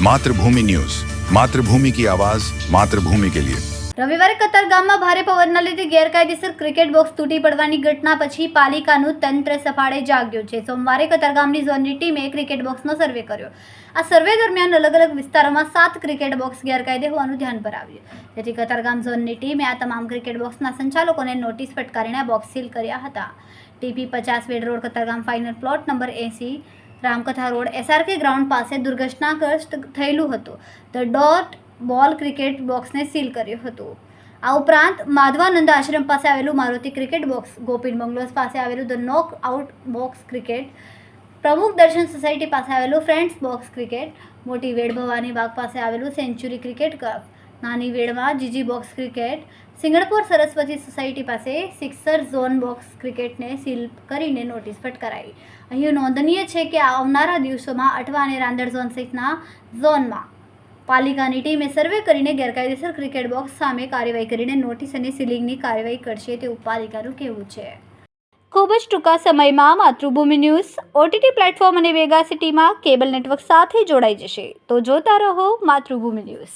मातृभूमि न्यूज, मातृभूमि की आवाज, मातृभूमि के लिए। રવિવારે કતારગામમાં ભારે પવનના લીધે ગેરકાયદેસર ક્રિકેટ બોક્સ તૂટી પડવાની ઘટના પછી પાલિકાનું તંત્ર સફાળે જાગ્યું છે। સોમવારે કતારગામની ઝોનની ટીમે ક્રિકેટ બોક્સનો સર્વે કર્યો। આ સર્વે દરમિયાન અલગ અલગ વિસ્તારોમાં 7 ક્રિકેટ બોક્સ ગેરકાયદે હોવાનું ધ્યાન પર આવ્યું, જેથી કતારગામ ઝોનની ટીમે આ તમામ ક્રિકેટ બોક્સના સંચાલકોને નોટિસ ફટકારીને બોક્સ સીલ કર્યા હતા। TP 50 Ved road Katargam final plot number 80 Ramkatha road SRK ground પાસે દુર્ઘટનાગ્રસ્ત થયેલું હતું। ધ ડોટ બોલ ક્રિકેટ બોક્સને સીલ કર્યું હતું। આ ઉપરાંત માધવાનંદ આશ્રમ પાસે આવેલું Maruti cricket box, Gopin bungalows પાસે આવેલું the knock out box cricket, Pramukh Darshan society પાસે આવેલું ફ્રેન્ડ્સ બોક્સ ક્રિકેટ, મોટી વેડ ભવાની બાગ પાસે આવેલું સેન્ચુરી ક્રિકેટ ક્લબ, નાની વેડમાં GG box cricket, Singanpur Saraswati society પાસે સિક્સર ઝોન બોક્સ ક્રિકેટને સીલ કરીને નોટિસ ફટકારાઈ। અહીં નોંધનીય છે કે આવનારા દિવસોમાં અટવા અને રાંદેર ઝોન સહિતના ઝોનમાં પાલિકાની ટીમે સર્વે કરીને ગેરકાયદેસર ક્રિકેટ બોક્સ સામે કાર્યવાહી કરીને નોટિસ અને સીલિંગની કાર્યવાહી કરશે તેવું પાલિકાનું કહેવું છે। ખૂબ જ ટૂંકા સમયમાં માતૃભૂમિ ન્યૂઝ OTT પ્લેટફોર્મ અને વેગા સિટીમાં કેબલ નેટવર્ક સાથે જોડાઈ જશે, તો જોતા રહો માતૃભૂમિ ન્યૂઝ।